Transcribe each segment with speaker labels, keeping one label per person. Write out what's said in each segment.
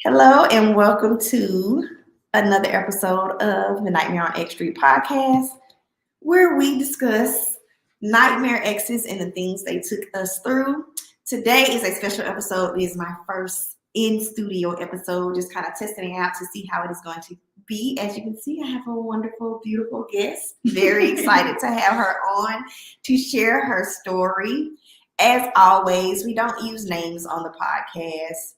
Speaker 1: Hello and welcome to another episode of the Nightmare on X Street podcast, where we discuss nightmare exes and the things they took us through. Today is a special episode. It is my first in-studio episode, just kind of testing it out to see how it is going to be. As you can see, I have a wonderful, beautiful guest. Very excited to have her on to share her story. As always, we don't use names on the podcast.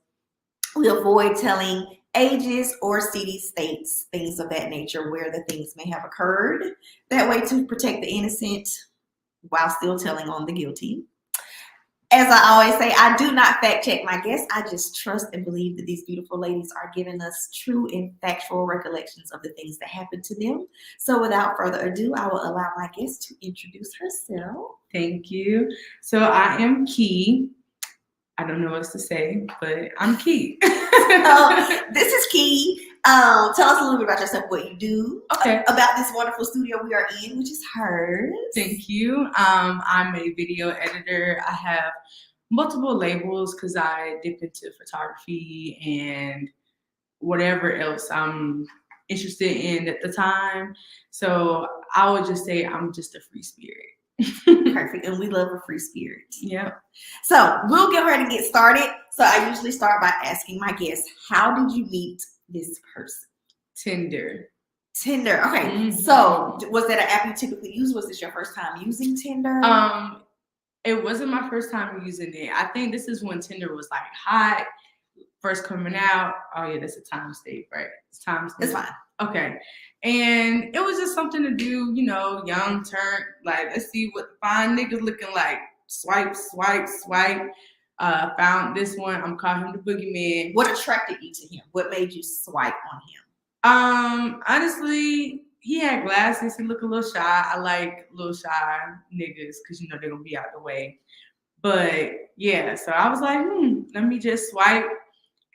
Speaker 1: We avoid telling ages or city states, things of that nature, where the things may have occurred. That way to protect the innocent while still telling on the guilty. As I always say, I do not fact check my guests. I just trust and believe that these beautiful ladies are giving us true and factual recollections of the things that happened to them. So without further ado, I will allow my guest to introduce herself.
Speaker 2: Thank you. So I am Key. I don't know what to say, but I'm Key.
Speaker 1: This is Key. Tell us a little bit about yourself, what you do, about this wonderful studio we are in, which is hers.
Speaker 2: Thank you. I'm a video editor. I have multiple labels because I dip into photography and whatever else I'm interested in at the time. So I would just say I'm just a free spirit.
Speaker 1: Perfect. And we love a free spirit.
Speaker 2: Yeah.
Speaker 1: So we'll get ready to get started. So I usually start by asking my guests, how did you meet this person?
Speaker 2: Tinder.
Speaker 1: Okay. Mm-hmm. So was that an app you typically use? Was this your first time using Tinder?
Speaker 2: It wasn't my first time using it. I think this is when Tinder was like hot, first coming out. Oh yeah, that's a time stamp, right? It's time stamp.
Speaker 1: It's fine.
Speaker 2: Okay. And it was just something to do, young turn, like, let's see what fine niggas looking like. Swipe. Found this one. I'm calling him the boogeyman.
Speaker 1: What attracted you to him? What made you swipe on
Speaker 2: him? Honestly, he had glasses. He looked a little shy. I like little shy niggas because, they're going to be out the way. But, yeah, so I was like, let me just swipe.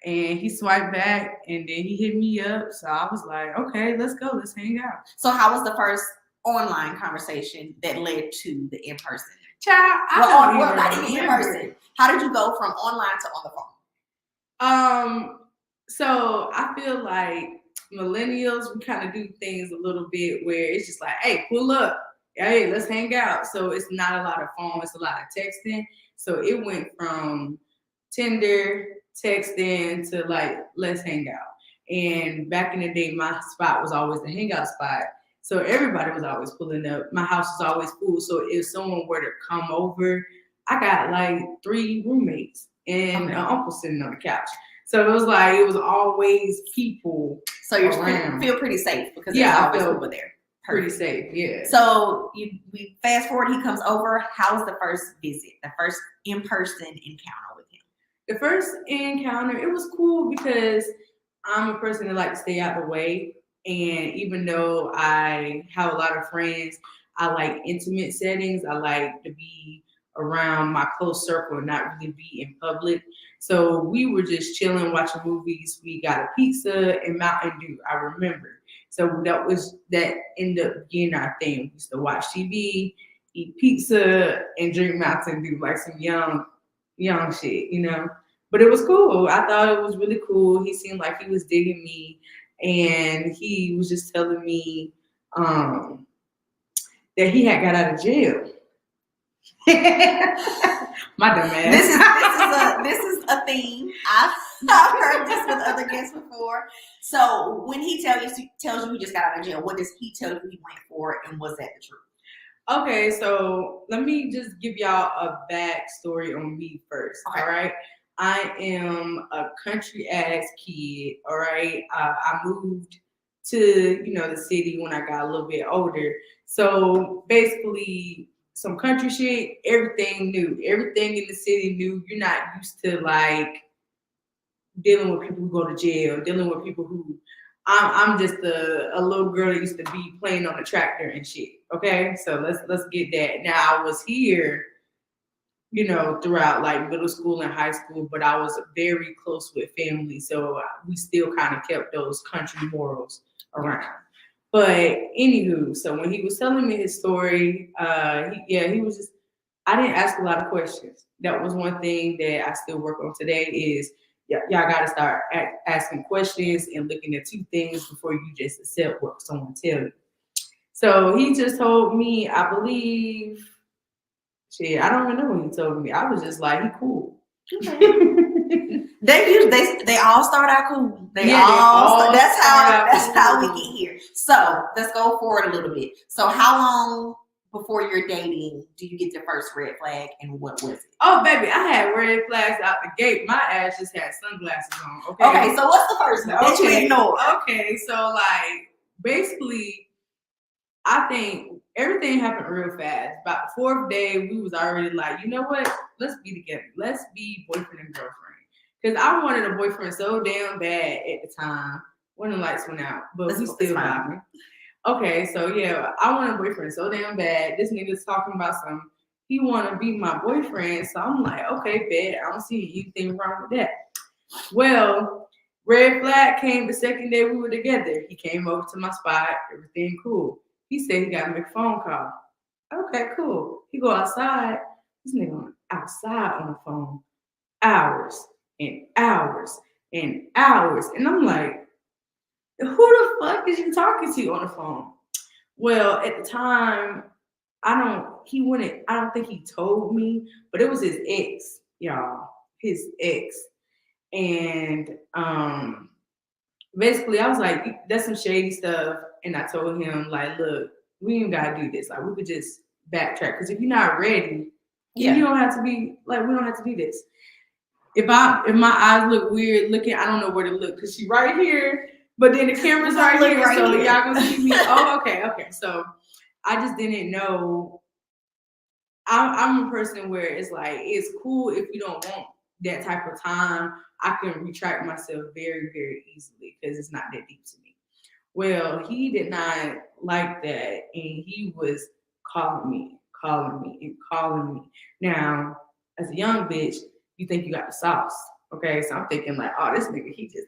Speaker 2: And he swiped back, and then he hit me up. So I was like, okay, let's go. Let's hang out.
Speaker 1: So how was the first online conversation that led to the in-person?
Speaker 2: Child,
Speaker 1: not even in-person. How did you go from online to on
Speaker 2: the phone? So I feel like millennials, we kind of do things a little bit where it's just like, hey, pull up. Hey, let's hang out. So it's not a lot of phone. It's a lot of texting. So it went from Tinder, texting to like, let's hang out. And back in the day, my spot was always the hangout spot. So everybody was always pulling up. My house was always full. So if someone were to come over, I got like 3 roommates and an uncle sitting on the couch. So it was like, it was always people.
Speaker 1: So you feel pretty safe because there's always people there.
Speaker 2: Pretty safe, yeah.
Speaker 1: So we fast forward, he comes over. How was the first visit, the first in-person encounter with him?
Speaker 2: The first encounter, it was cool because I'm a person that likes to stay out the way. And even though I have a lot of friends, I like intimate settings. I like to be around my close circle and not really be in public. So we were just chilling, watching movies. We got a pizza and Mountain Dew, I remember. So that ended up being our thing. We used to watch TV, eat pizza, and drink Mountain Dew, like some young shit, But it was cool. I thought it was really cool. He seemed like he was digging me. And he was just telling me that he had got out of jail. My dumb ass.
Speaker 1: This is a theme. I've heard this with other guests before. So when he tells you he just got out of jail, what does he tell you he went for, and was that the truth?
Speaker 2: Okay, so let me just give y'all a backstory on me first.
Speaker 1: Okay.
Speaker 2: All right. I am a country ass kid. All right. I moved to, the city when I got a little bit older. So basically, some country shit, everything new. Everything in the city new. You're not used to like dealing with people who go to jail, dealing with people who I'm just a little girl that used to be playing on a tractor and shit. Okay, so let's get that. Now I was here, throughout like middle school and high school, but I was very close with family, so we still kind of kept those country morals around. But anywho, so when he was telling me his story, he was just I didn't ask a lot of questions. That was one thing that I still work on today is y'all got to start asking questions and looking at two things before you just accept what someone tells you. So he just told me, I believe, shit, I don't even know when he told me. I was just like, he cool.
Speaker 1: Okay. They all start out cool. That's how we get here. So let's go forward a little bit. So how long before you're dating do you get your first red flag, and what was it?
Speaker 2: Oh baby, I had red flags out the gate. My ass just had sunglasses on. Okay.
Speaker 1: Okay, so what's the first one that you ignore?
Speaker 2: Okay, so like basically I think everything happened real fast. About the fourth day, we was already like, you know what? Let's be together. Let's be boyfriend and girlfriend. Because I wanted a boyfriend so damn bad at the time when the lights went out, but we still vibing. Okay, so yeah, I want a boyfriend so damn bad. This nigga's talking about some. He want to be my boyfriend, so I'm like, okay, bet. I don't see anything wrong with that. Well, red flag came the second day we were together. He came over to my spot. Everything cool. He said he got to make a phone call. Okay, cool. He go outside. This nigga outside on the phone, hours and hours and hours, and I'm like, who the fuck is you talking to on the phone? Well, at the time, I don't think he told me, but it was his ex, y'all. His ex. And basically I was like, that's some shady stuff. And I told him, like, look, we ain't gotta do this. Like we could just backtrack. Because if you're not ready, you don't have to be like, we don't have to do this. If my eyes look weird looking, I don't know where to look because she right here, but then the camera's right here, so y'all gonna see me. Oh, okay. So I just didn't know. I'm a person where it's like it's cool if you don't want that type of time. I can retract myself very, very easily because it's not that deep to me. Well, he did not like that, and he was calling me, and calling me. Now, as a young bitch, you think you got the sauce, okay? So I'm thinking like, oh, this nigga, he just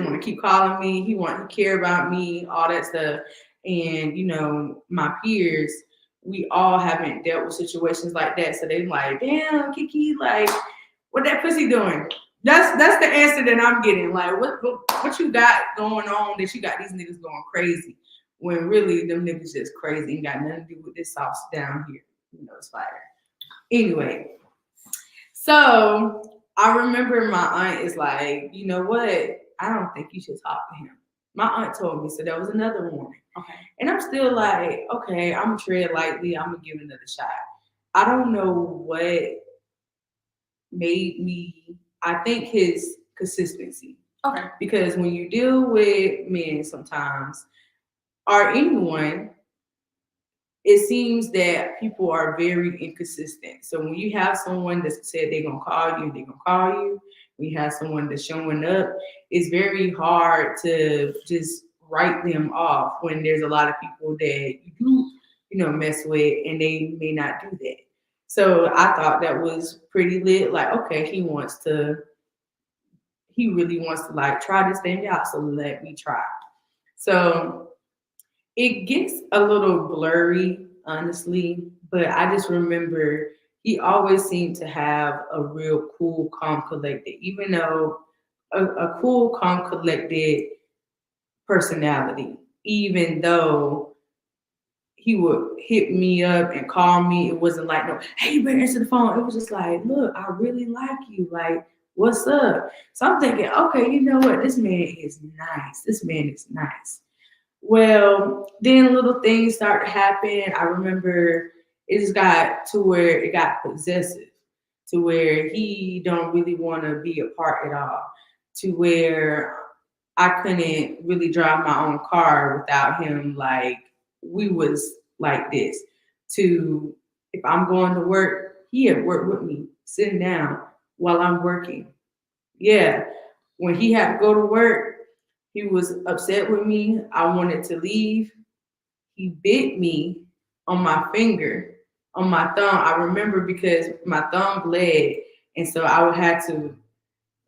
Speaker 2: want to keep calling me. He care about me, all that stuff. And my peers, we all haven't dealt with situations like that. So they like, damn, Kiki, like, what that pussy doing? That's the answer that I'm getting. Like, what you got going on that you got these niggas going crazy when really them niggas just crazy and got nothing to do with this sauce down here. It's fire. Anyway, so I remember my aunt is like, you know what? I don't think you should talk to him. My aunt told me, so that was another warning.
Speaker 1: Okay.
Speaker 2: And I'm still like, okay, I'm gonna tread lightly. I'm gonna give it another shot. I don't know what made me. I think his consistency.
Speaker 1: Okay.
Speaker 2: Because when you deal with men sometimes, or anyone, it seems that people are very inconsistent. So when you have someone that said they're gonna call you, they're gonna call you. When you have someone that's showing up, it's very hard to just write them off when there's a lot of people that you do, mess with, and they may not do that. So I thought that was pretty lit. Like, okay, he really wants to like try this thing out, so let me try. So it gets a little blurry, honestly, but I just remember he always seemed to have a real cool, calm, collected, even though a cool, calm, collected personality, even though he would hit me up and call me. It wasn't like, no, hey, you better answer the phone. It was just like, look, I really like you. Like, what's up? So I'm thinking, okay, you know what? This man is nice. Well, then little things start to happen. I remember it just got to where it got possessive, to where he don't really want to be a part at all, to where I couldn't really drive my own car without him. Like we was like this. To if I'm going to work, he at work with me, sitting down while I'm working. Yeah, when he had to go to work, he was upset with me. I wanted to leave. He bit me on my finger, on my thumb. I remember because my thumb bled, and so I would have to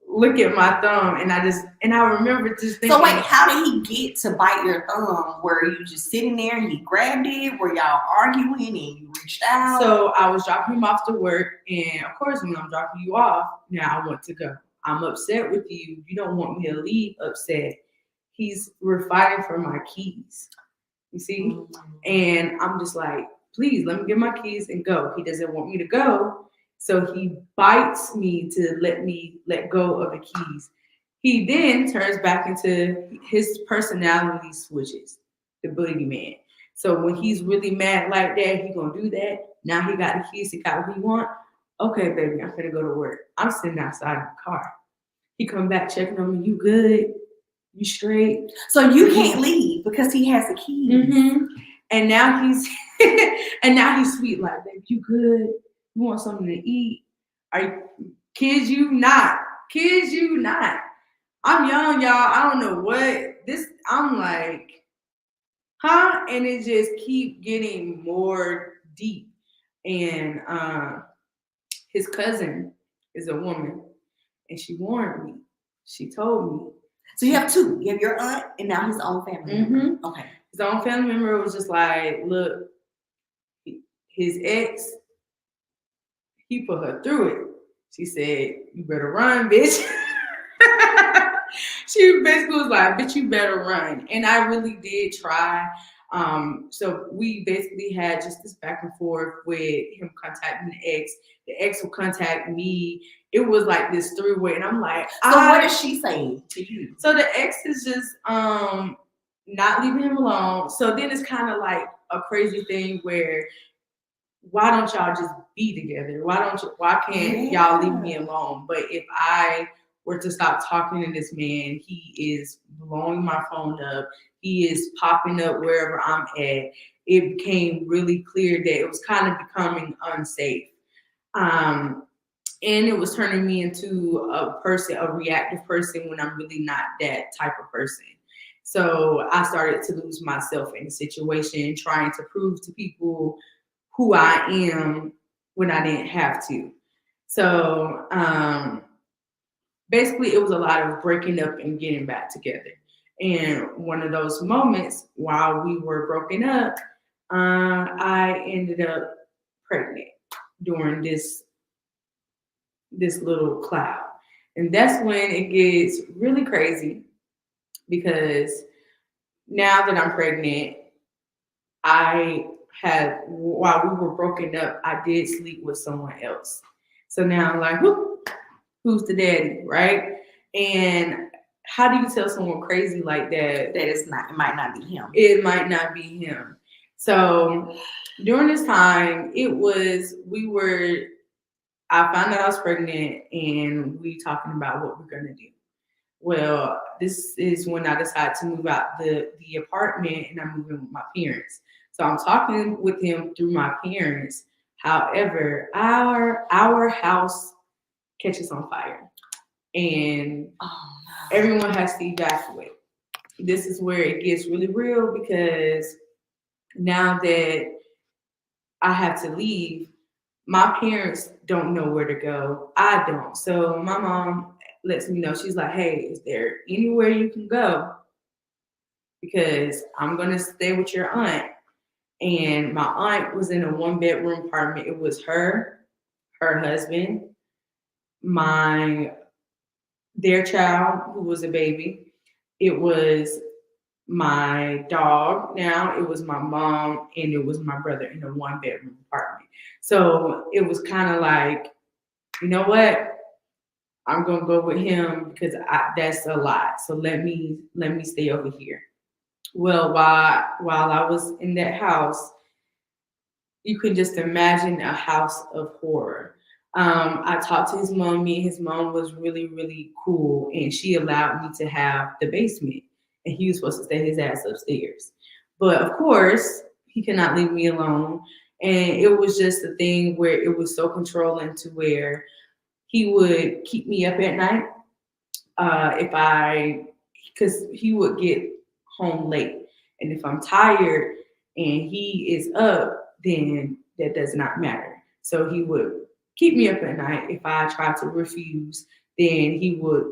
Speaker 2: look at my thumb, and I remember just thinking.
Speaker 1: So wait, how did he get to bite your thumb? Were you just sitting there and he grabbed it? Were y'all arguing and you reached out?
Speaker 2: So I was dropping him off to work, and of course, when I'm dropping you off, now I want to go. I'm upset with you. You don't want me to leave upset. We're fighting for my keys. You see? And I'm just like, please let me get my keys and go. He doesn't want me to go. So he bites me to let go of the keys. He then turns back into his personality switches, the boogeyman. So when he's really mad like that, he gonna do that. Now he got the keys, he got what he want. Okay, baby, I'm gonna go to work. I'm sitting outside in the car. He come back checking on me. You good? You straight?
Speaker 1: So you can't leave because he has the keys.
Speaker 2: Mm-hmm. And now he's sweet like, baby, you good? You want something to eat? Kids you not. I'm young, y'all. I don't know what this. I'm like, huh? And it just keep getting more deep. And his cousin is a woman, and she warned me. She told me.
Speaker 1: So you have two. You have your aunt and now his own family member. Okay.
Speaker 2: His own family member was just like, look, his ex, he put her through it. She said, you better run, bitch. She basically was like, bitch, you better run. And I really did try. So we basically had just this back and forth with him contacting the ex. The ex will contact me. It was like this three-way. And I'm like,
Speaker 1: so what is she saying to you?
Speaker 2: So the ex is just not leaving him alone. So then it's kind of like a crazy thing where why don't y'all just be together? Why can't y'all leave me alone? But if I were to stop talking to this man, he is blowing my phone up. He is popping up wherever I'm at. It became really clear that it was kind of becoming unsafe. And it was turning me into a reactive person when I'm really not that type of person. So I started to lose myself in the situation, trying to prove to people who I am when I didn't have to. So basically, it was a lot of breaking up and getting back together. And one of those moments while we were broken up, I ended up pregnant during this little cloud. And that's when it gets really crazy because now that I'm pregnant, while we were broken up, I did sleep with someone else. So now I'm like, who's the daddy, right? And how do you tell someone crazy like that?
Speaker 1: It might not be him.
Speaker 2: It might not be him. So during this time, I found out I was pregnant and we talking about what we're gonna do. Well, this is when I decided to move out the apartment and I'm moving with my parents. So I'm talking with him through my parents. However, our house catches on fire and everyone has to evacuate. This is where it gets really real because now that I have to leave, my parents don't know where to go. I don't. So my mom lets me know. She's like, hey, is there anywhere you can go? Because I'm going to stay with your aunt. And my aunt was in a 1-bedroom apartment. It was her husband, their child, who was a baby. It was my dog now, it was my mom, and it was my brother in a 1-bedroom apartment. So it was kind of like, you know what? I'm gonna go with him because that's a lot. So let me stay over here. Well, while I was in that house, you could just imagine a house of horror. I talked to his mom. Me and his mom was really, really cool, and she allowed me to have the basement, and he was supposed to stay his ass upstairs. But of course, he could not leave me alone, and it was just a thing where it was so controlling to where he would keep me up at night if I, because he would get home late, and if I'm tired and he is up, then that does not matter. So he would keep me up at night. If I tried to refuse, then he would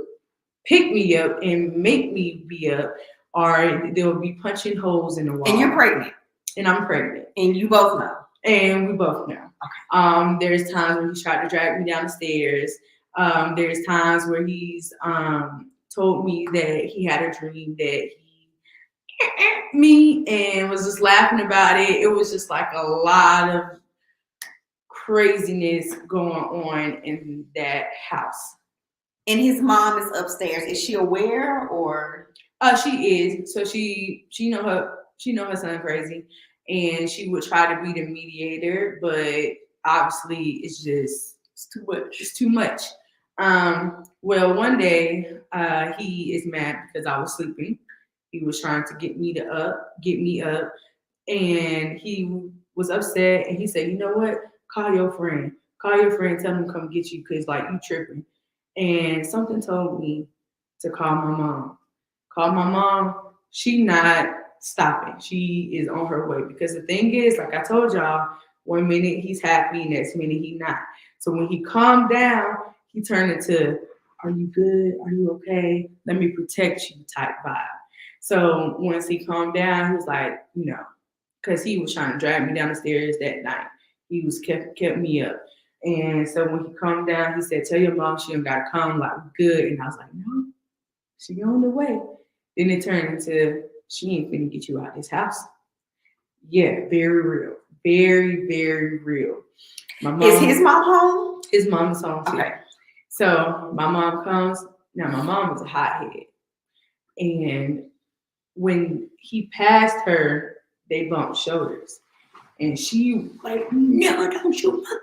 Speaker 2: pick me up and make me be up, or there would be punching holes in the wall.
Speaker 1: And you're pregnant.
Speaker 2: And I'm pregnant.
Speaker 1: And you both know.
Speaker 2: And we both know.
Speaker 1: Okay.
Speaker 2: There's times when he's tried to drag me down the stairs. There's times where he's told me that he had a dream that he me and was just laughing about it. It was just like a lot of craziness going on in that house.
Speaker 1: And his mom is upstairs. Is she aware or?
Speaker 2: She is. So she know her son crazy, and she would try to be the mediator, but obviously it's too much. It's too much. Well, one day he is mad because I was sleeping. He was trying to get me up, and he was upset. And he said, "You know what? Call your friend. Tell him to come get you because like you tripping." And something told me to call my mom. Call my mom. She not stopping. She is on her way because the thing is, like I told y'all, 1 minute he's happy, next minute he not. So when he calmed down, he turned into, "Are you good? Are you okay? Let me protect you" type vibe. So once he calmed down, he was like, because he was trying to drag me down the stairs that night. He was kept me up. And so when he calmed down, he said, "Tell your mom she don't gotta come, like good." And I was like, "No, she on the way." Then it turned into, "She ain't finna get you out of this house." Yeah, very real. Very, very real. My mom,
Speaker 1: is his mom home?
Speaker 2: His mom is home too.
Speaker 1: Okay.
Speaker 2: So my mom comes. Now my mom is a hothead. And when he passed her, they bumped shoulders. And she like, "No, don't shoot her."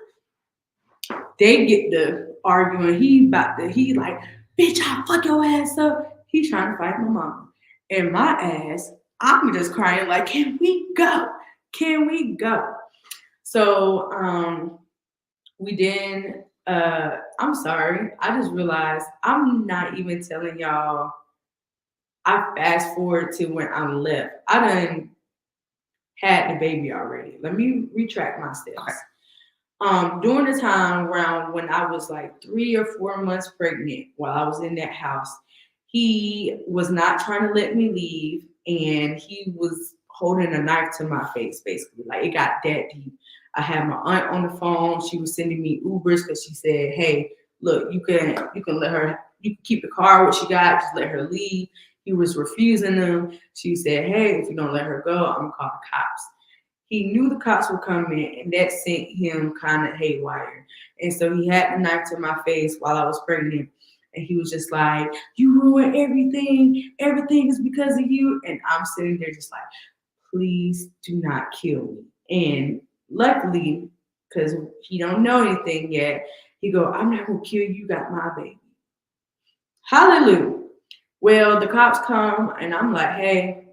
Speaker 2: They get the arguing. He like, "Bitch, I'll fuck your ass up." He's trying to fight my mom. And my ass, I'm just crying like, "Can we go? Can we go?" So we then I'm sorry. I just realized I'm not even telling y'all. I fast forward to when I left. I done had the baby already. Let me retract my steps. Okay. During the time around when I was like 3 or 4 months pregnant, while I was in that house, he was not trying to let me leave, and he was holding a knife to my face, basically. Like it got that deep. I had my aunt on the phone. She was sending me Ubers because she said, "Hey, look, you can let her. You can keep the car what she got. Just let her leave." He was refusing them. She said, "Hey, if you don't let her go, I'm gonna call the cops." He knew the cops were coming, and that sent him kind of haywire. And so he had the knife to my face while I was pregnant. And he was just like, "You ruined everything. Everything is because of you." And I'm sitting there just like, "Please do not kill me." And luckily, because he don't know anything yet, he go, "I'm not going to kill you. You got my baby." Hallelujah. Well, the cops come, and I'm like, "Hey,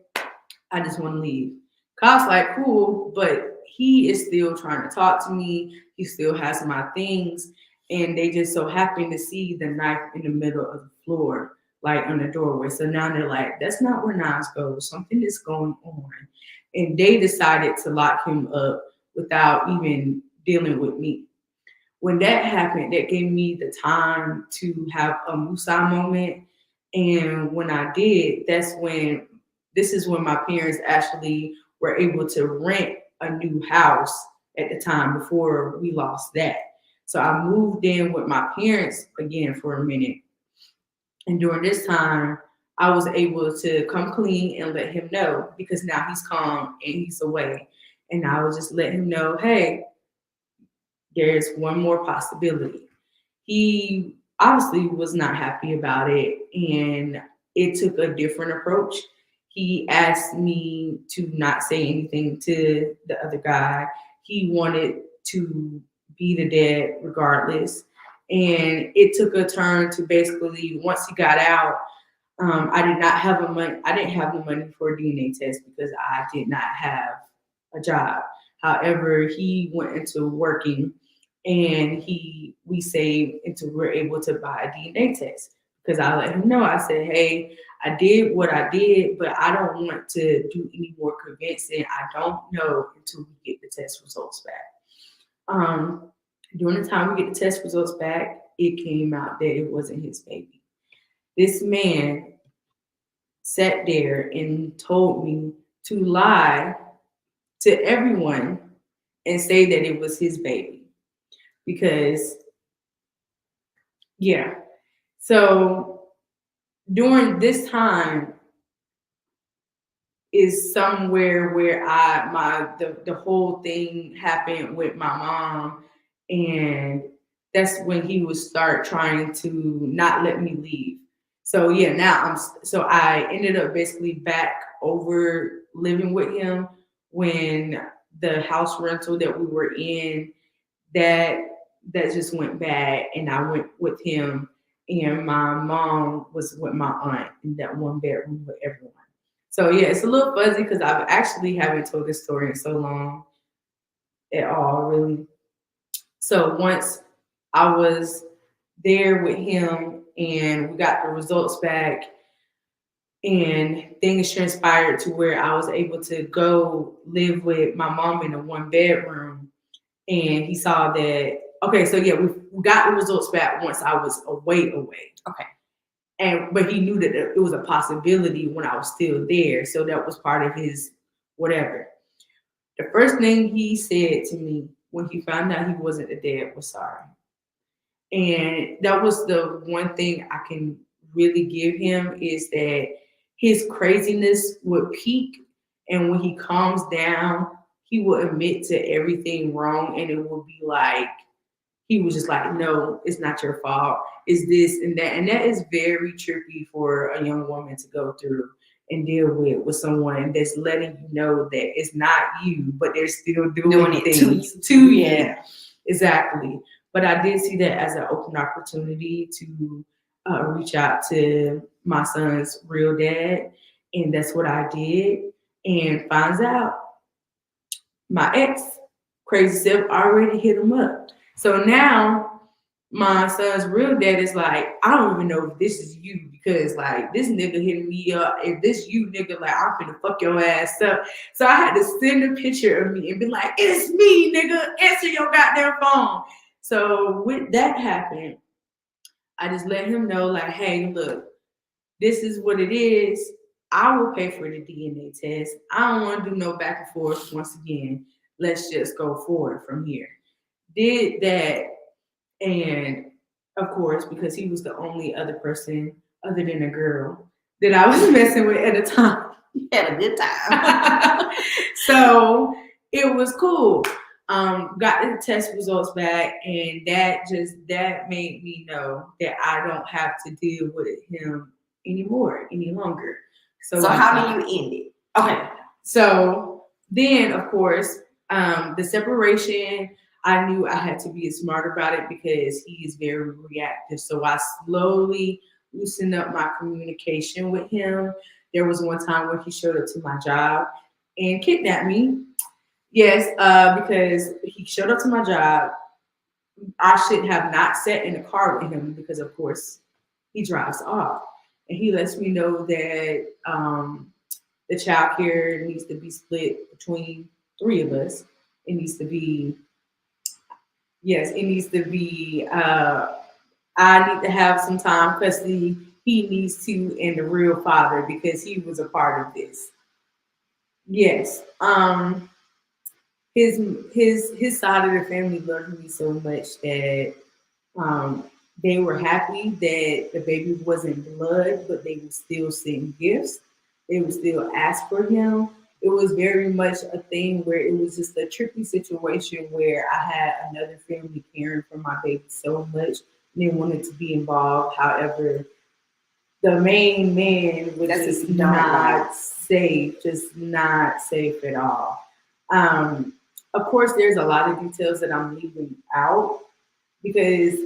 Speaker 2: I just want to leave." Cops like, "Cool," but he is still trying to talk to me. He still has my things, and they just so happen to see the knife in the middle of the floor, like on the doorway. So now they're like, "That's not where Nas goes. Something is going on," and they decided to lock him up without even dealing with me. When that happened, that gave me the time to have a Musa moment. And when I did, this is when my parents actually were able to rent a new house at the time before we lost that. So I moved in with my parents again for a minute. And during this time, I was able to come clean and let him know because now he's calm and he's away. And I would just let him know, "Hey, there's one more possibility." He obviously was not happy about it, and it took a different approach. He asked me to not say anything to the other guy. He wanted to be the dad regardless. And it took a turn to basically, once he got out, I did not have I didn't have the money for a DNA test because I did not have a job. However, he went into working, and we saved until we were able to buy a DNA test, because I let him know. I said, hey, I did what I did, but I don't want to do any more convincing. I don't know until we get the test results back. During the time we get the test results back, it came out that it wasn't his baby. This man sat there and told me to lie to everyone and say that it was his baby. Because, yeah. So during this time is somewhere where the whole thing happened with my mom, and that's when he would start trying to not let me leave. So yeah, so I ended up basically back over living with him when the house rental that we were in, that just went bad, and I went with him, and my mom was with my aunt in that one bedroom with everyone. So yeah, it's a little fuzzy because I actually haven't told this story in so long at all, really. So once I was there with him and we got the results back, and things transpired to where I was able to go live with my mom in a one bedroom, and he saw that. Okay, so yeah, we got the results back once I was away.
Speaker 1: Okay.
Speaker 2: But he knew that it was a possibility when I was still there. So that was part of his whatever. The first thing he said to me when he found out he wasn't the dad was sorry. And that was the one thing I can really give him, is that his craziness would peak. And when he calms down, he will admit to everything wrong. And it will be like, he was just like, no, it's not your fault. It's this and that. And that is very tricky for a young woman to go through and deal with someone that's letting you know that it's not you, but they're still doing things to you. Yeah, exactly. But I did see that as an open opportunity to reach out to my son's real dad. And that's what I did. And finds out my ex, crazy self, already hit him up. So now my son's real dad is like, I don't even know if this is you, because like this nigga hitting me up. If this you, nigga, like I'm finna fuck your ass up. So I had to send a picture of me and be like, it's me, nigga. Answer your goddamn phone. So with that happened, I just let him know, like, hey, look, this is what it is. I will pay for the DNA test. I don't want to do no back and forth once again. Let's just go forward from here. Did that, and of course, because he was the only other person other than a girl that I was messing with at the time.
Speaker 1: You had a good time.
Speaker 2: So it was cool. Got the test results back, and that made me know that I don't have to deal with him any longer. So
Speaker 1: how do you end it?
Speaker 2: Okay. So then, of course, the separation, I knew I had to be smart about it because he is very reactive. So I slowly loosened up my communication with him. There was one time where he showed up to my job and kidnapped me. Yes, because he showed up to my job. I should have not sat in the car with him because, of course, he drives off. And he lets me know that the child care needs to be split between three of us. It needs to be, I need to have some time custody. He needs to, and the real father, because he was a part of this. Yes. His side of the family loved me so much that they were happy that the baby wasn't blood, but they would still send gifts. They would still ask for him. It was very much a thing where it was just a tricky situation where I had another family caring for my baby so much, and they wanted to be involved. However, the main man was
Speaker 1: That's
Speaker 2: just
Speaker 1: what you don't
Speaker 2: not
Speaker 1: like.
Speaker 2: safe, just not safe at all. Of course, there's a lot of details that I'm leaving out because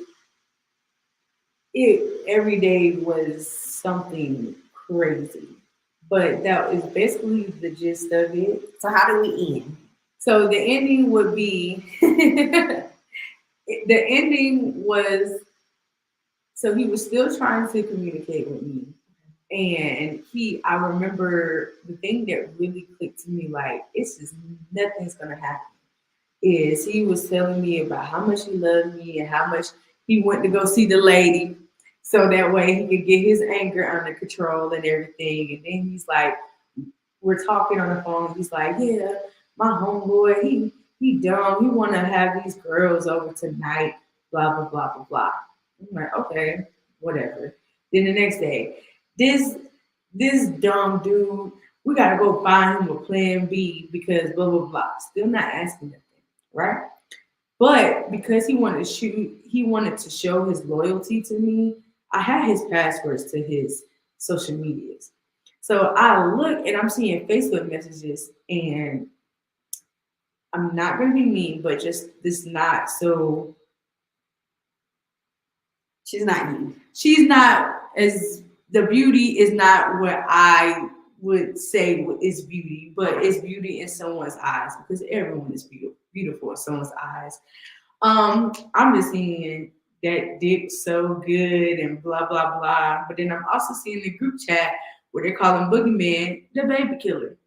Speaker 2: it every day was something crazy. But that is basically the gist of it.
Speaker 1: So how do we end?
Speaker 2: So the ending would be the ending was so he was still trying to communicate with me. And I remember the thing that really clicked to me, like, it's just nothing's gonna happen. Is he was telling me about how much he loved me and how much he went to go see the lady so that way he could get his anger under control and everything. And then he's like, we're talking on the phone. He's like, yeah, my homeboy, he dumb. He want to have these girls over tonight. Blah blah blah blah blah. I'm like, okay, whatever. Then the next day, this this dumb dude, we gotta go find him a plan B because blah blah blah. Still not asking nothing, right? But because he wanted to show his loyalty to me. I had his passwords to his social medias. So I look and I'm seeing Facebook messages, and I'm not gonna be mean, but just this not so.
Speaker 1: She's not you.
Speaker 2: She's not as the beauty is not what I would say is beauty, but it's beauty in someone's eyes because everyone is beautiful in someone's eyes. I'm just seeing that dick so good and blah blah blah. But then I'm also seeing the group chat where they're calling Boogeyman the baby killer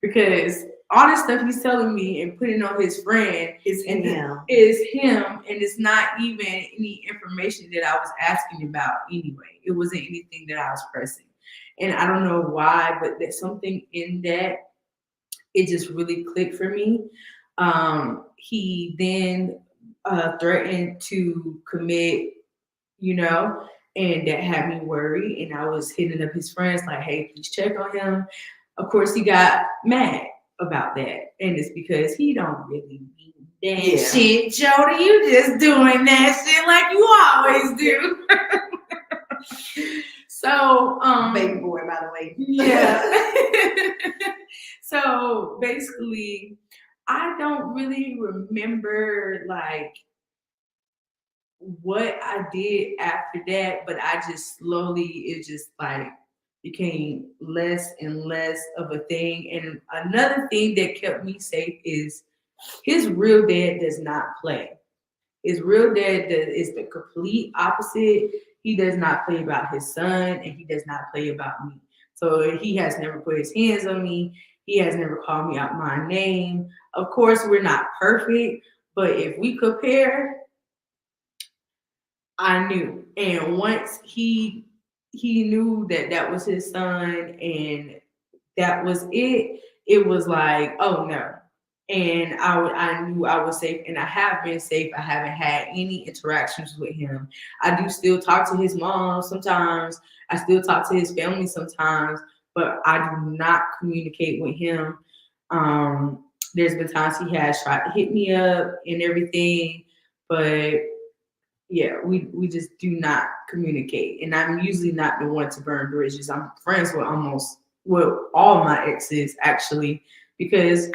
Speaker 2: because all the stuff he's telling me and putting on his friend
Speaker 1: is him,
Speaker 2: and it's not even any information that I was asking about anyway. It wasn't anything that I was pressing, and I don't know why, but there's something in that it just really clicked for me. He then threatened to commit, and that had me worried. And I was hitting up his friends like, hey, please check on him. Of course, he got mad about that. And it's because he don't really mean that shit, Jody. You just doing that shit like you always do. So,
Speaker 1: baby boy, by the way.
Speaker 2: Yeah. So basically, I don't really remember like what I did after that, but I just slowly it just like became less and less of a thing. And another thing that kept me safe is his real dad does not play. His real dad is the complete opposite. He does not play about his son, and he does not play about me. So he has never put his hands on me. He has never called me out my name. Of course, we're not perfect, but if we compare, I knew. And once he knew that that was his son and that was it, it was like, oh no. And I knew I was safe, and I have been safe. I haven't had any interactions with him. I do still talk to his mom sometimes. I still talk to his family sometimes, but I do not communicate with him. There's been times he has tried to hit me up and everything, but yeah, we just do not communicate. And I'm usually not the one to burn bridges. I'm friends with all my exes actually, because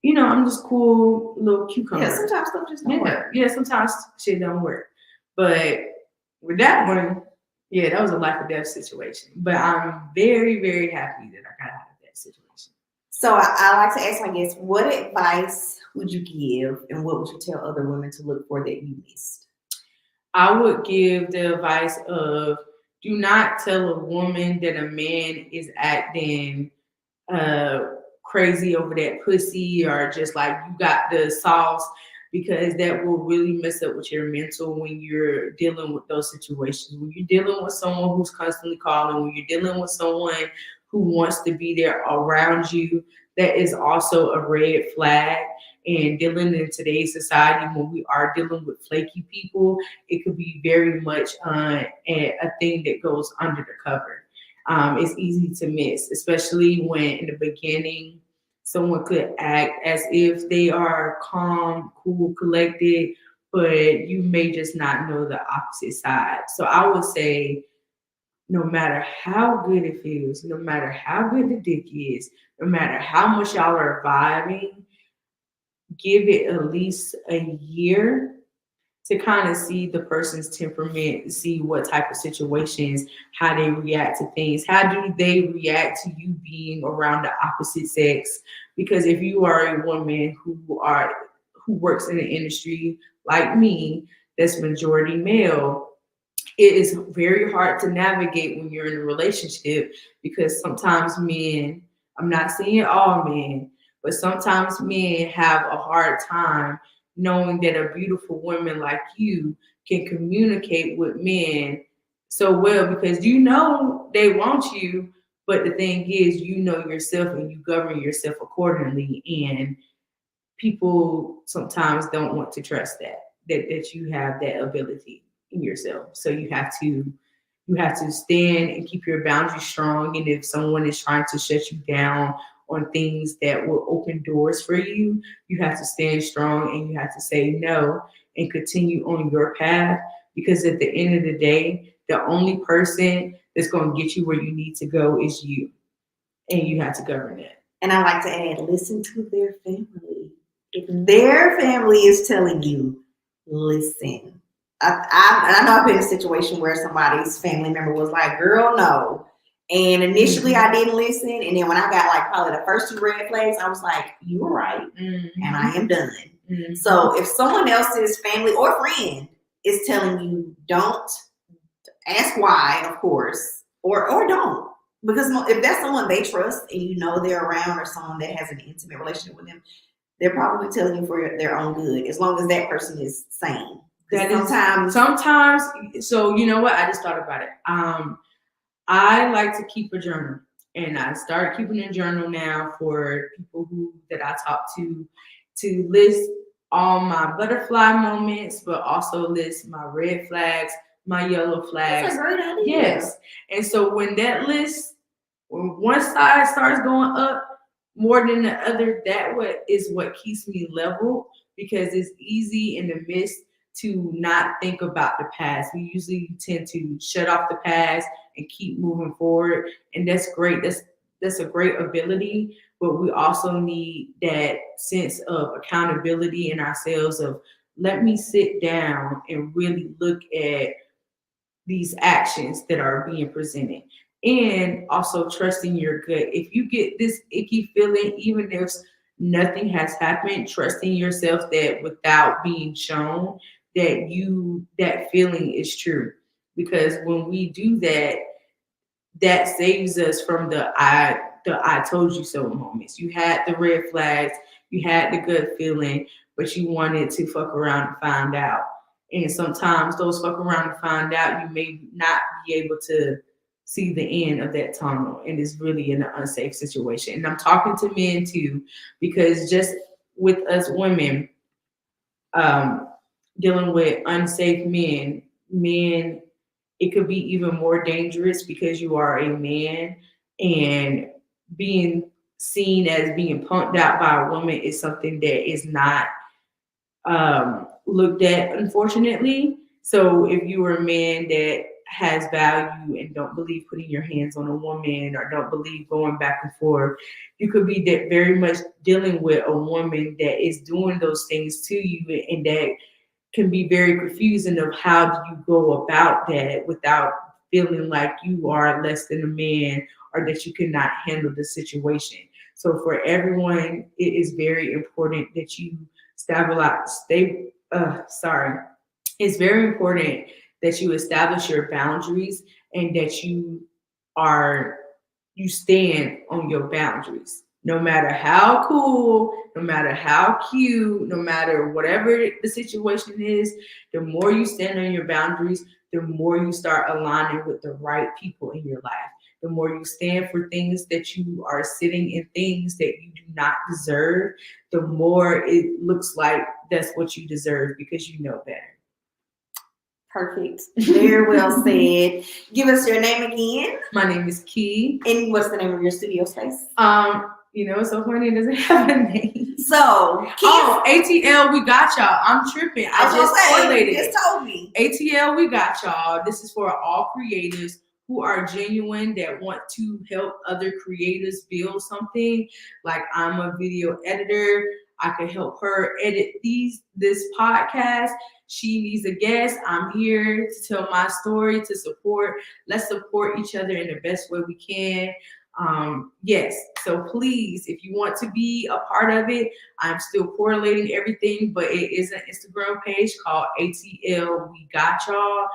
Speaker 2: I'm just cool little cucumber.
Speaker 1: Yeah, sometimes stuff just don't work.
Speaker 2: Yeah, sometimes shit don't work. But with that one, yeah, that was a life or death situation. But I'm very, very happy that I got out of that situation.
Speaker 1: So I like to ask my guests, what advice would you give and what would you tell other women to look for that you missed?
Speaker 2: I would give the advice of do not tell a woman that a man is acting crazy over that pussy or just like you got the sauce, because that will really mess up with your mental when you're dealing with those situations. When you're dealing with someone who's constantly calling, when you're dealing with someone who wants to be there around you, that is also a red flag. And dealing in today's society, when we are dealing with flaky people, it could be very much a thing that goes under the cover. It's easy to miss, especially when in the beginning someone could act as if they are calm, cool, collected, but you may just not know the opposite side. So I would say no matter how good it feels, no matter how good the dick is, no matter how much y'all are vibing, give it at least a year to kind of see the person's temperament, see what type of situations, how they react to things, how do they react to you being around the opposite sex. Because if you are a woman who works in the industry like me, that's majority male, it is very hard to navigate when you're in a relationship because sometimes men, I'm not saying all men, but sometimes men have a hard time knowing that a beautiful woman like you can communicate with men so well because you know they want you, but the thing is, you know yourself and you govern yourself accordingly. And people sometimes don't want to trust that you have that ability in yourself. So you have to stand and keep your boundaries strong. And if someone is trying to shut you down on things that will open doors for you, you have to stand strong and you have to say no and continue on your path. Because at the end of the day, the only person that's going to get you where you need to go is you. And you have to govern it.
Speaker 1: And I like to add, listen to their family. If their family is telling you, listen. I know I've been in a situation where somebody's family member was like, girl, no. And initially I didn't listen. And then when I got like probably the first 2 red flags, I was like, you were right. And I am done. So if someone else's family or friend is telling you don't, ask why, of course, or don't. Because if that's someone they trust and you know they're around or someone that has an intimate relationship with them, they're probably telling you for their own good, as long as that person is sane.
Speaker 2: That sometimes, so you know what? I just thought about it. I like to keep a journal, and I started keeping a journal now for people that I talk to list all my butterfly moments, but also list my red flags, my yellow flags.
Speaker 1: That's a great idea.
Speaker 2: Yes. And so when that list, when one side starts going up more than the other, is what keeps me level, because it's easy in the midst to not think about the past. We usually tend to shut off the past and keep moving forward. And that's great. That's a great ability, but we also need that sense of accountability in ourselves of, let me sit down and really look at these actions that are being presented. And also trusting your gut. If you get this icky feeling, even if nothing has happened, trusting yourself that without being shown that feeling is true. Because when we do that, that saves us from the I told you so moments. You had the red flags, you had the gut feeling, but you wanted to fuck around and find out. And sometimes those fuck around and find out, you may not be able to see the end of that tunnel, and it's really in an unsafe situation. And I'm talking to men too, because just with us women, dealing with unsafe men, it could be even more dangerous because you are a man, and being seen as being punked out by a woman is something that is not looked at, unfortunately. So if you are a man that has value and don't believe putting your hands on a woman or don't believe going back and forth, you could be that very much dealing with a woman that is doing those things to you, and that can be very confusing of how do you go about that without feeling like you are less than a man or that you cannot handle the situation. So for everyone, it is very important that you it's very important that you establish your boundaries and that you stand on your boundaries. No matter how cool, no matter how cute, no matter whatever the situation is, the more you stand on your boundaries, the more you start aligning with the right people in your life. The more you stand for things that you are sitting in things that you do not deserve, the more it looks like that's what you deserve because you know better.
Speaker 1: Perfect. Very well said. Give us your name again.
Speaker 2: My name is Key.
Speaker 1: And what's the name of your studio space?
Speaker 2: It's so funny, it doesn't have a name.
Speaker 1: So,
Speaker 2: ATL, we got y'all. I'm tripping. I just correlated.
Speaker 1: You just told me.
Speaker 2: ATL, we got y'all. This is for all creatives, who are genuine, that want to help other creators build something. Like, I'm a video editor. I can help her edit this podcast. She needs a guest. I'm here to tell my story, to support. Let's support each other in the best way we can. Yes, so please, if you want to be a part of it, I'm still correlating everything, but it is an Instagram page called ATL We Got Y'all.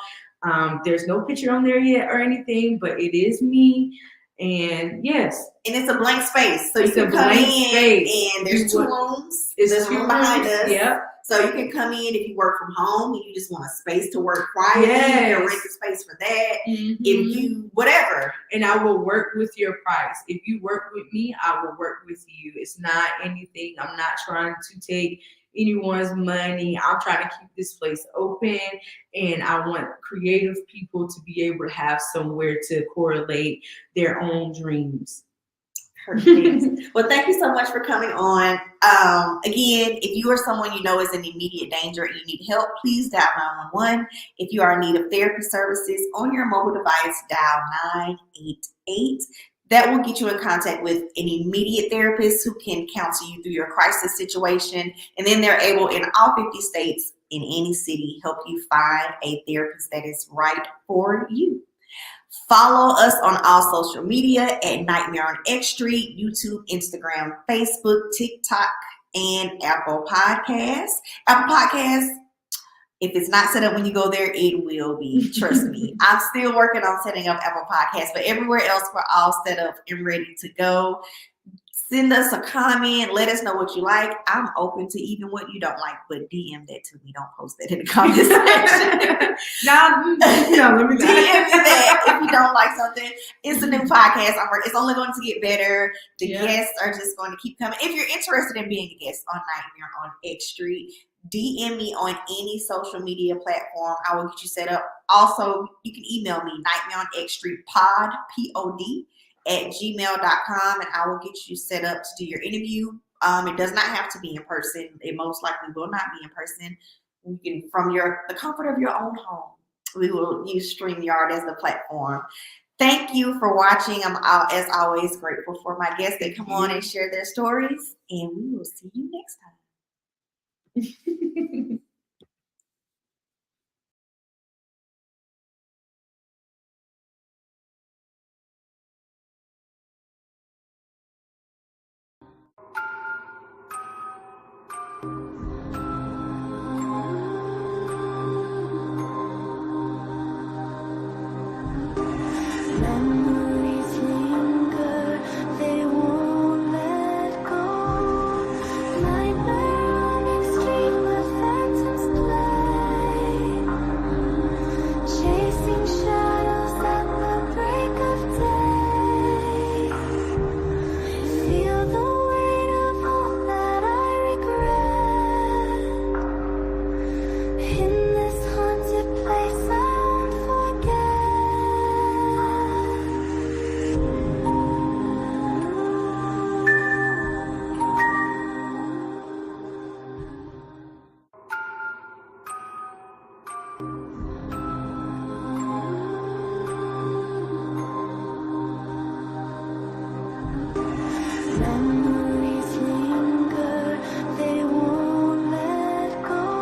Speaker 2: There's no picture on there yet or anything, but it is me. And yes,
Speaker 1: and it's a blank space, so you can come in, and there's two rooms. There's a room behind us.
Speaker 2: Yep.
Speaker 1: So you can come in if you work from home and you just want a space to work quietly.
Speaker 2: Yes.
Speaker 1: You can rent the space for that.
Speaker 2: Mm-hmm.
Speaker 1: If you, whatever.
Speaker 2: And I will work with your price. If you work with me, I will work with you. It's not anything. I'm not trying to take anyone's money. I'm trying to keep this place open, and I want creative people to be able to have somewhere to correlate their own dreams.
Speaker 1: Perfect. Well, thank you so much for coming on. Again, if you or someone you know is in immediate danger and you need help, please dial 911. If you are in need of therapy services on your mobile device, dial 988. That will get you in contact with an immediate therapist who can counsel you through your crisis situation. And then they're able, in all 50 states, in any city, help you find a therapist that is right for you. Follow us on all social media at Nightmare on X Street, YouTube, Instagram, Facebook, TikTok, and Apple Podcasts. Apple Podcasts, if it's not set up when you go there, it will be. Trust me. I'm still working on setting up Apple Podcasts, but everywhere else, we're all set up and ready to go. Send us a comment. Let us know what you like. I'm open to even what you don't like, but DM that to me. Don't post that in the comment section.
Speaker 2: Now, let me
Speaker 1: DM me that if you don't like something. It's a new podcast. It's only going to get better. The guests are just going to keep coming. If you're interested in being a guest on Nightmare on X Street, DM me on any social media platform. I will get you set up. Also, you can email me, nightmareonxstreetpod, P-O-D, @gmail.com, and I will get you set up to do your interview. It does not have to be in person. It most likely will not be in person. You can, from the comfort of your own home, we will use StreamYard as the platform. Thank you for watching. I'm, as always, grateful for my guests that come on and share their stories, and we will see you next time.